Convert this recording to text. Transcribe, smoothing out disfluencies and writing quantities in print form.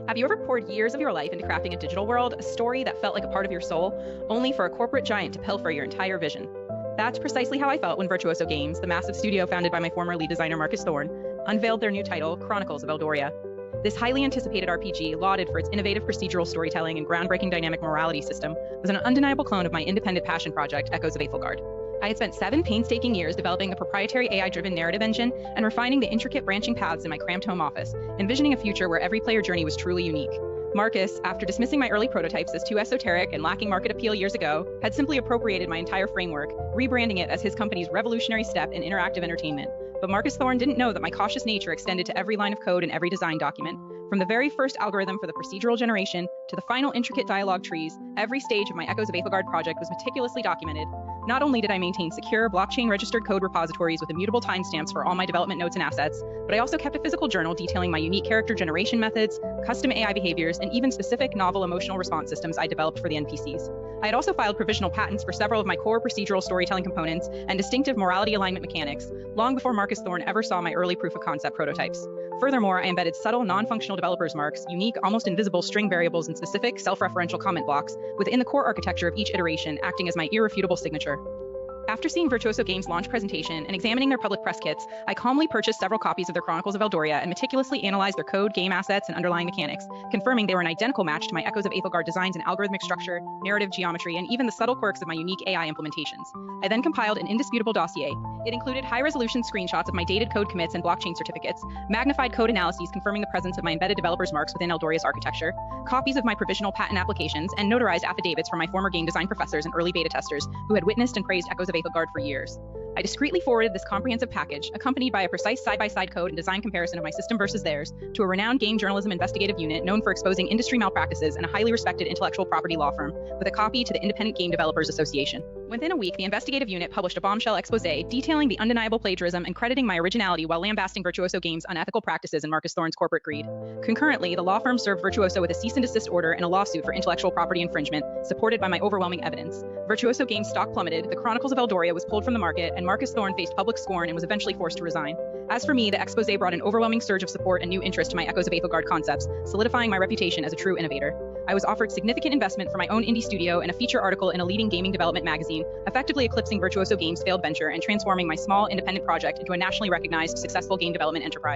Have you ever poured years of your life into crafting a digital world, a story that felt like a part of your soul, only for a corporate giant to pilfer your entire vision? That's precisely how I felt when Virtuoso Games, the massive studio founded by my former lead designer Marcus Thorne, unveiled their new title, Chronicles of Eldoria. This highly anticipated RPG, lauded for its innovative procedural storytelling and groundbreaking dynamic morality system, was an undeniable clone of my independent passion project, Echoes of Aethelgard. I had spent 7 painstaking years developing a proprietary AI-driven narrative engine and refining the intricate branching paths in my cramped home office, envisioning a future where every player journey was truly unique. Marcus, after dismissing my early prototypes as too esoteric and lacking market appeal years ago, had simply appropriated my entire framework, rebranding it as his company's revolutionary step in interactive entertainment. But Marcus Thorne didn't know that my cautious nature extended to every line of code and every design document. From the very first algorithm for the procedural generation to the final intricate dialogue trees, every stage of my Echoes of Aethelgard project was meticulously documented. Not only did I maintain secure, blockchain-registered code repositories with immutable timestamps for all my development notes and assets, but I also kept a physical journal detailing my unique character generation methods, custom AI behaviors, and even specific novel emotional response systems I developed for the NPCs. I had also filed provisional patents for several of my core procedural storytelling components and distinctive morality alignment mechanics, long before Marcus Thorne ever saw my early proof-of-concept prototypes. Furthermore, I embedded subtle, non-functional developers marks, unique, almost invisible string variables, and specific, self-referential comment blocks within the core architecture of each iteration, acting as my irrefutable signature. After seeing Virtuoso Games' launch presentation and examining their public press kits, I calmly purchased several copies of their Chronicles of Eldoria and meticulously analyzed their code, game assets, and underlying mechanics, confirming they were an identical match to my Echoes of Aethelgard designs in algorithmic structure, narrative geometry, and even the subtle quirks of my unique AI implementations. I then compiled an indisputable dossier. It included high-resolution screenshots of my dated code commits and blockchain certificates, magnified code analyses confirming the presence of my embedded developers marks within Eldoria's architecture, copies of my provisional patent applications, and notarized affidavits from my former game design professors and early beta testers who had witnessed and praised Echoes of Aethelgard for years. I discreetly forwarded this comprehensive package, accompanied by a precise side-by-side code and design comparison of my system versus theirs, to a renowned game journalism investigative unit known for exposing industry malpractices and a highly respected intellectual property law firm, with a copy to the Independent Game Developers Association. Within a week, the investigative unit published a bombshell expose detailing the undeniable plagiarism and crediting my originality while lambasting Virtuoso Games' unethical practices and Marcus Thorne's corporate greed. Concurrently, the law firm served Virtuoso with a cease and desist order and a lawsuit for intellectual property infringement, supported by my overwhelming evidence. Virtuoso Games' stock plummeted, the Chronicles of Eldoria was pulled from the market, and Marcus Thorne faced public scorn and was eventually forced to resign. As for me, the expose brought an overwhelming surge of support and new interest to my Echoes of Aethelgard concepts, solidifying my reputation as a true innovator. I was offered significant investment for my own indie studio and a feature article in a leading gaming development magazine, effectively eclipsing Virtuoso Games' failed venture and transforming my small independent project into a nationally recognized, successful game development enterprise.